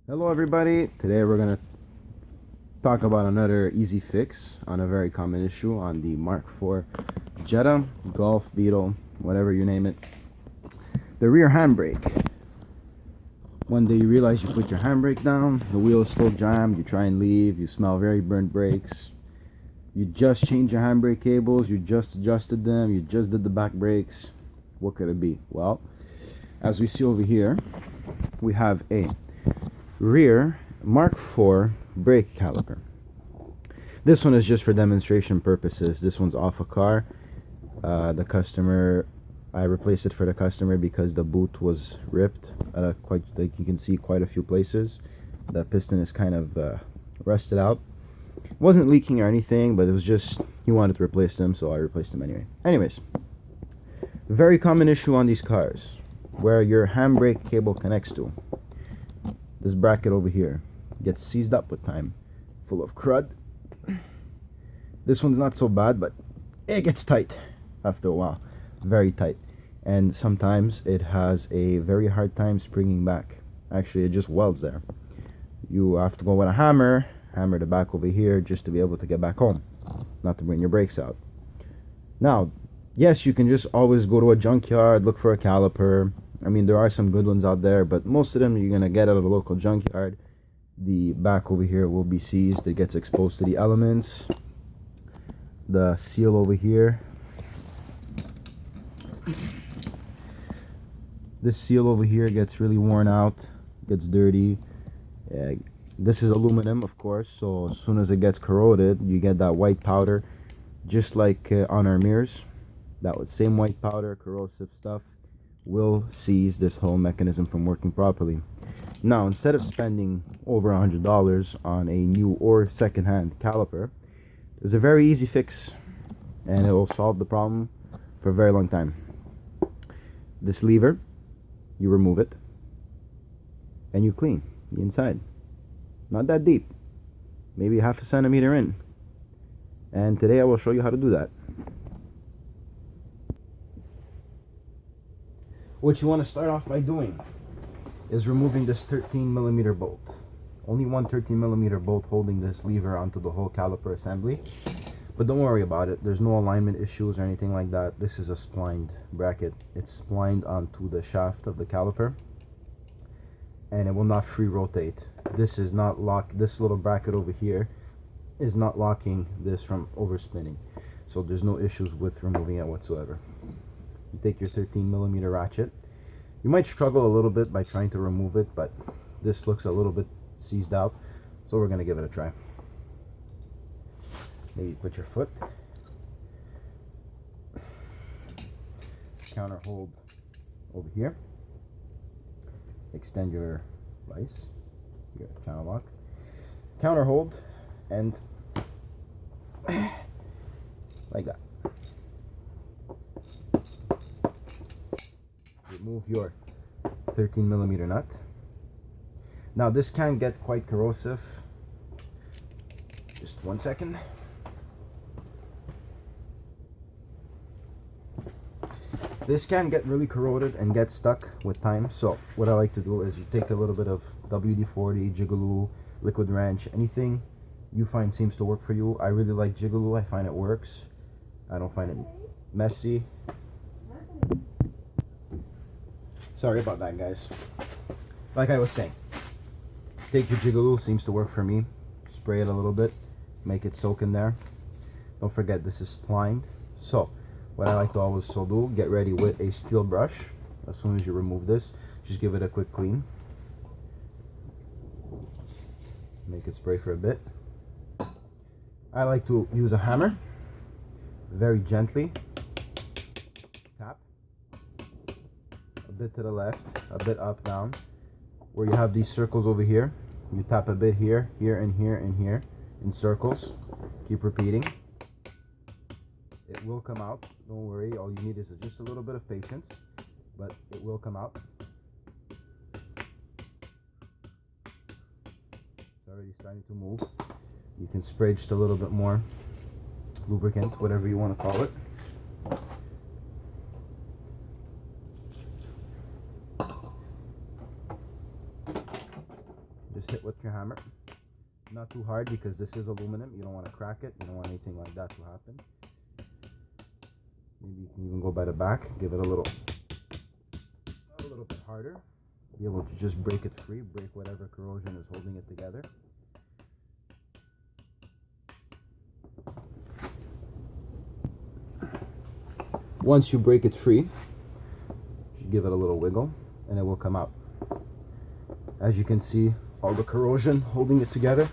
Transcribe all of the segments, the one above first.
Hello everybody, today we're going to talk about another easy fix on a very common issue on the Mark IV Jetta, Golf, Beetle, whatever you name it. The rear handbrake. One day you realize you put your handbrake down, the wheel is still jammed, you try and leave, you smell very burnt brakes. You just changed your handbrake cables, you just adjusted them, you just did the back brakes. What could it be? Well, as we see over here, we have a rear Mark IV brake caliper. This one is just for demonstration purposes. This one's off a car. I replaced it for the customer because the boot was ripped. Quite, like you can see, quite a few places. The piston is kind of rusted out. It wasn't leaking or anything, but it was just he wanted to replace them, so I replaced them anyway. Anyways, very common issue on these cars where your handbrake cable connects to. This bracket over here gets seized up with time, full of crud. This one's not so bad, but it gets tight after a while, very tight, and sometimes it has a very hard time springing back. Actually, it just welds there. You have to go with a hammer the back over here just to be able to get back home, not to bring your brakes out. Now, yes, you can just always go to a junkyard, look for a caliper. I mean, there are some good ones out there, but most of them you're going to get out of a local junkyard. The back over here will be seized. It gets exposed to the elements. The seal over here. This seal over here gets really worn out, gets dirty. This is aluminum, of course, so as soon as it gets corroded, you get that white powder, just like on our mirrors. That same white powder, corrosive stuff, will seize this whole mechanism from working properly. Now, instead of spending over $100 on a new or second-hand caliper, there's a very easy fix, and it will solve the problem for a very long time. This lever, you remove it, and you clean the inside. Not that deep, maybe half a centimeter in. And today I will show you how to do that. What you want to start off by doing is removing this 13mm bolt. Only one 13mm bolt holding this lever onto the whole caliper assembly. But don't worry about it, there's no alignment issues or anything like that. This is a splined bracket. It's splined onto the shaft of the caliper, and it will not free rotate. This is not this little bracket over here is not locking this from overspinning. So there's no issues with removing it whatsoever. You take your 13mm ratchet. You might struggle a little bit by trying to remove it, but this looks a little bit seized out, so we're going to give it a try. Maybe put your foot, counter hold over here, extend your vise, your channel lock, counter hold, and like that. Remove your 13mm nut. Now this can get quite corrosive. Just 1 second. This can get really corroded and get stuck with time. So what I like to do is you take a little bit of WD-40, Jigaloo, liquid wrench, anything you find seems to work for you. I really like Jigaloo. I find it works. I don't find it messy. Sorry about that, guys. Like I was saying, take your Jigaloo, seems to work for me. Spray it a little bit, make it soak in there. Don't forget, this is splined. So what I like to always do, get ready with a steel brush. As soon as you remove this, just give it a quick clean. Make it spray for a bit. I like to use a hammer, very gently. Tap. A bit to the left, a bit up, down. Where you have these circles over here, you tap a bit here, here, and here, and here, in circles. Keep repeating. It will come out, don't worry. All you need is just a little bit of patience, but it will come out. It's already starting to move. You can spray just a little bit more lubricant, whatever you want to call it. just hit with your hammer. Not too hard because this is aluminum. You don't want to crack it. You don't want anything like that to happen. Maybe you can even go by the back, give it a little bit harder. Be able to just break it free, break whatever corrosion is holding it together. Once you break it free, you give it a little wiggle and it will come out. As you can see, all the corrosion holding it together.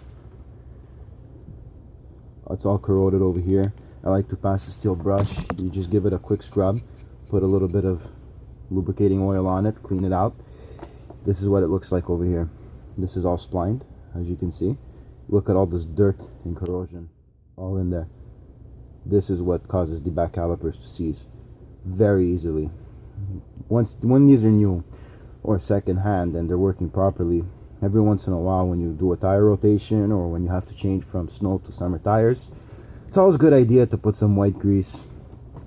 It's all corroded over here. I like to pass a steel brush. You just give it a quick scrub, put a little bit of lubricating oil on it, clean it out. This is what it looks like over here. This is all splined, as you can see. Look at all this dirt and corrosion all in there. This is what causes the back calipers to seize very easily. When these are new or second hand and they're working properly, every once in a while when you do a tire rotation or when you have to change from snow to summer tires, it's always a good idea to put some white grease.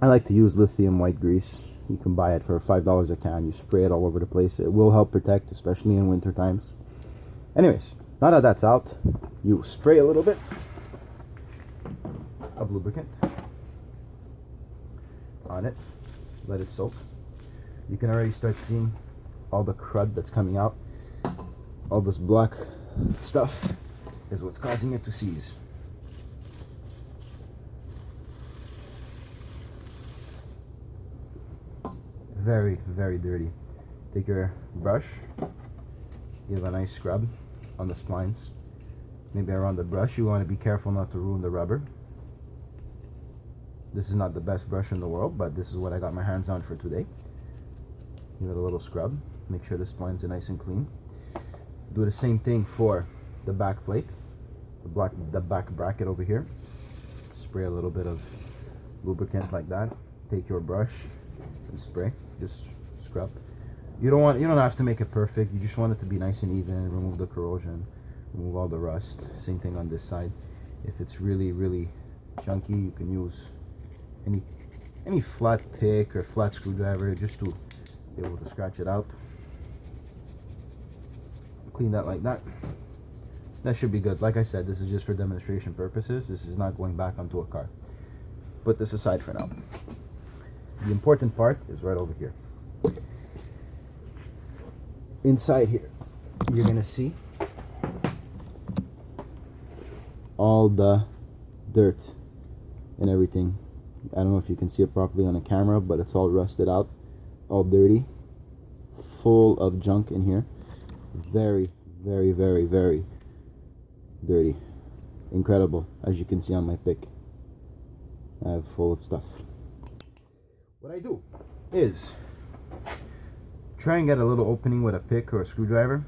I like to use lithium white grease. You can buy it for $5 a can. You spray it all over the place. It will help protect, especially in winter times. Anyways, now that that's out, you spray a little bit of lubricant on it. Let it soak. You can already start seeing all the crud that's coming out. All this black stuff is what's causing it to seize. Very, very dirty. Take your brush, give a nice scrub on the splines. Maybe around the brush. You want to be careful not to ruin the rubber. This is not the best brush in the world, but this is what I got my hands on for today. Give it a little scrub. Make sure the splines are nice and clean. Do the same thing for the back plate, the back bracket over here. Spray a little bit of lubricant like that. Take your brush and spray. Just scrub. You don't have to make it perfect. You just want it to be nice and even. Remove the corrosion, remove all the rust. Same thing on this side. If it's really, really chunky, you can use any flat pick or flat screwdriver just to be able to scratch it out. Clean that like that. That should be good. Like I said, this is just for demonstration purposes. This is not going back onto a car. Put this aside for now. The important part is right over here. Inside here, you're gonna see all the dirt and everything. I don't know if you can see it properly on the camera, but it's all rusted out, all dirty, full of junk in here. Very, very, very, very dirty. Incredible, as you can see on my pick. I have full of stuff. What I do is try and get a little opening with a pick or a screwdriver.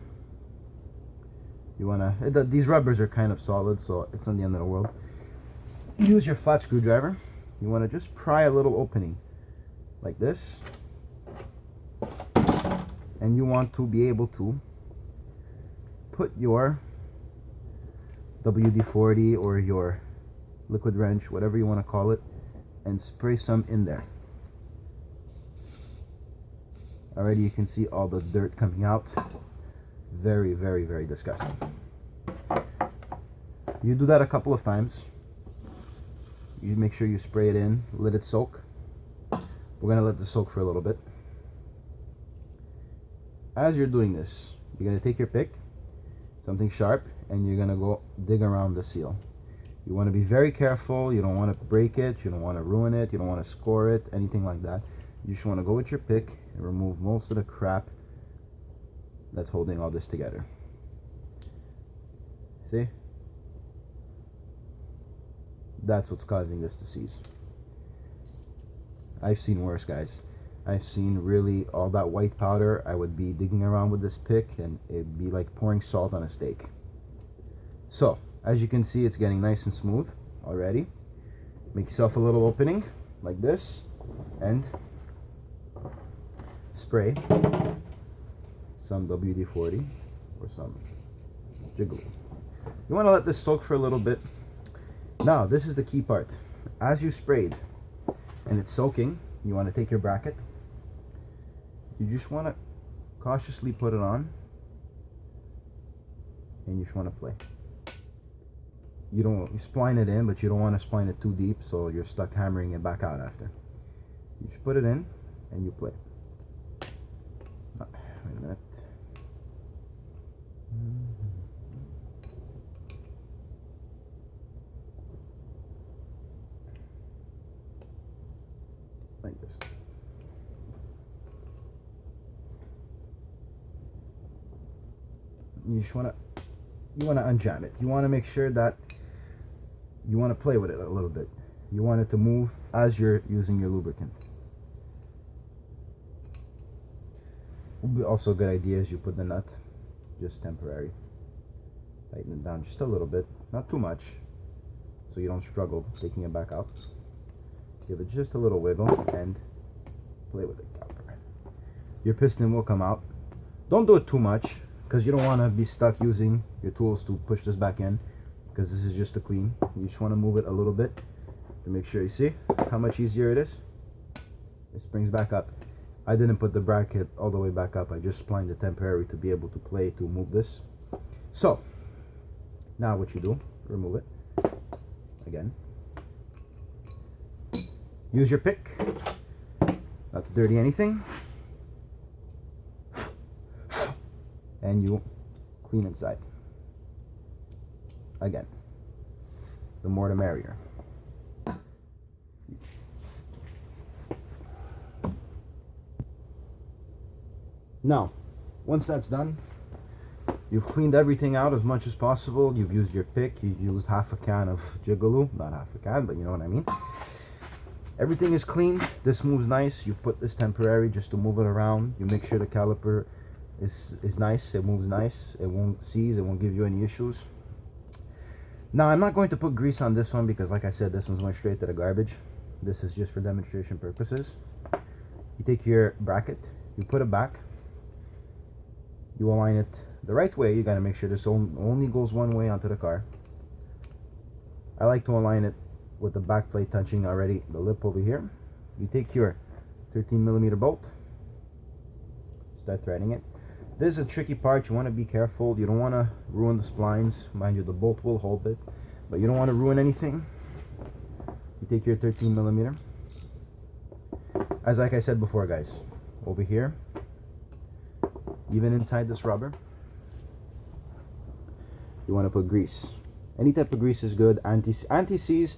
You wanna, these rubbers are kind of solid, so it's not the end of the world. Use your flat screwdriver. You wanna just pry a little opening like this, and you want to be able to put your WD-40 or your liquid wrench, whatever you want to call it, and spray some in there. Already you can see all the dirt coming out. Very, very, very disgusting. You do that a couple of times. You make sure you spray it in, let it soak. We're gonna let this soak for a little bit. As you're doing this, you're gonna take your pick, something sharp, and you're gonna go dig around the seal. You want to be very careful. You don't want to break it, you don't want to ruin it, you don't want to score it, anything like that. You just want to go with your pick and remove most of the crap that's holding all this together. See? That's what's causing this to seize. I've seen worse, guys. I've seen really all that white powder. I would be digging around with this pick and it'd be like pouring salt on a steak. So, as you can see, it's getting nice and smooth already. Make yourself a little opening like this and spray some WD-40 or some Jiggly. You want to let this soak for a little bit. Now, this is the key part. As you sprayed and it's soaking, you want to take your bracket. You just want to cautiously put it on and you just want to play. You spline it in, but you don't want to spline it too deep, so you're stuck hammering it back out after. You just put it in and you play. Oh, wait a minute. Like this. You just want to unjam it. You want to make sure that you want to play with it a little bit. You want it to move as you're using your lubricant. Also a good idea is you put the nut, just temporary. Tighten it down just a little bit, not too much, so you don't struggle taking it back out. Give it just a little wiggle and play with it. Your piston will come out. Don't do it too much, because you don't want to be stuck using your tools to push this back in, because this is just to clean. You just want to move it a little bit to make sure you see how much easier it is. It springs back up. I didn't put the bracket all the way back up. I just splined it temporary to be able to play to move this. So now what you do, remove it again. Use your pick, not to dirty anything, and you clean inside. Again, the more the merrier. Now, once that's done, you've cleaned everything out as much as possible. You've used your pick, you've used half a can of Jigaloo, not half a can, but you know what I mean. Everything is cleaned. This moves nice. You put this temporary just to move it around. You make sure the caliper is nice. It moves nice. It won't seize. It won't give you any issues. Now, I'm not going to put grease on this one because, like I said, this one's going straight to the garbage. This is just for demonstration purposes. You take your bracket, you put it back, you align it the right way. You got to make sure this only goes one way onto the car. I like to align it with the back plate touching already the lip over here. You take your 13mm bolt, start threading it. This is a tricky part. You want to be careful. You don't want to ruin the splines. Mind you, the bolt will hold it, but you don't want to ruin anything. You take your 13mm. As like I said before, guys, over here, even inside this rubber, you want to put grease. Any type of grease is good. Anti-seize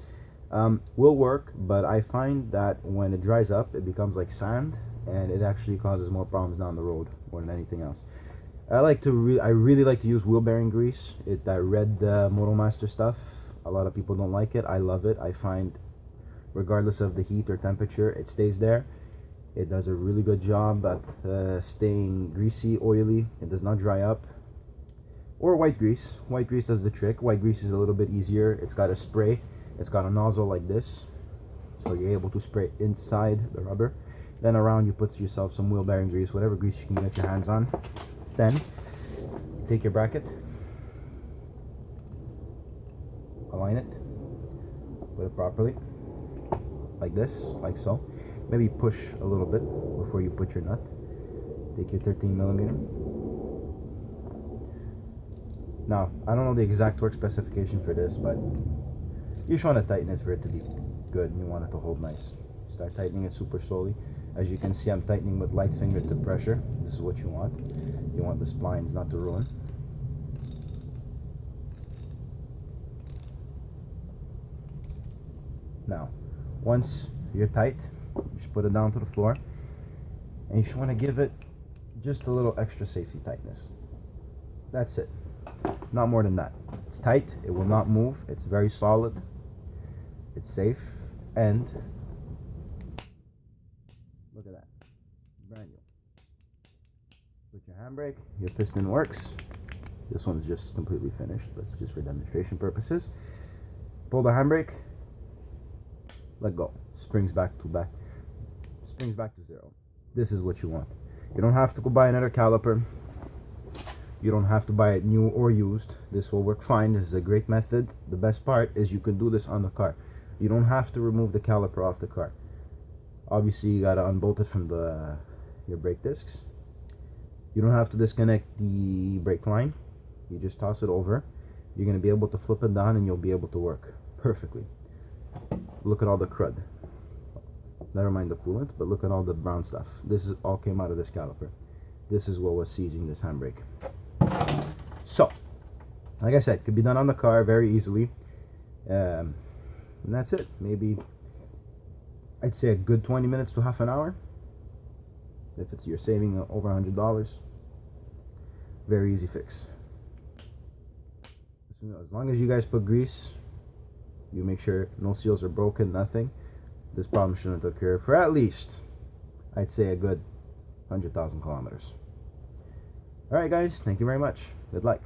will work, but I find that when it dries up, it becomes like sand, and it actually causes more problems down the road more than anything else. I really like to use wheel bearing grease. That red Motomaster stuff. A lot of people don't like it. I love it. I find, regardless of the heat or temperature, it stays there. It does a really good job at staying greasy, oily. It does not dry up. Or white grease. White grease does the trick. White grease is a little bit easier. It's got a spray. It's got a nozzle like this, so you're able to spray inside the rubber. Then around you put yourself some wheel bearing grease, whatever grease you can get your hands on. Then take your bracket, align it, put it properly, like this, like so. Maybe push a little bit before you put your nut. Take your 13mm. Now, I don't know the exact work specification for this, but you just want to tighten it for it to be good, and you want it to hold nice. Start tightening it super slowly. As you can see, I'm tightening with light fingertip pressure. This is what you want. You want the splines not to ruin. Now, once you're tight, you just put it down to the floor, and you just want to give it just a little extra safety tightness. That's it. Not more than that. It's tight. It will not move. It's very solid. It's safe, and look at that, brand new. With your handbrake, your piston works. This one's just completely finished, but it's just for demonstration purposes. Pull the handbrake, let go, springs back to zero. This is what you want. You don't have to go buy another caliper. You don't have to buy it new or used. This will work fine. This is a great method. The best part is you can do this on the car. You don't have to remove the caliper off the car. Obviously, you gotta unbolt it from your brake discs. You don't have to disconnect the brake line. You just toss it over. You're going to be able to flip it down and you'll be able to work perfectly. Look at all the crud. Never mind the coolant, but look at all the brown stuff. This is all came out of this caliper. This is what was seizing this handbrake. So, like I said, it could be done on the car very easily. And that's it. Maybe, I'd say a good 20 minutes to half an hour. If it's you're saving over $100. Very easy fix. As long as you guys put grease, you make sure no seals are broken, nothing, this problem shouldn't occur for at least, I'd say, a good 100,000 kilometers. Alright guys, thank you very much. Good luck.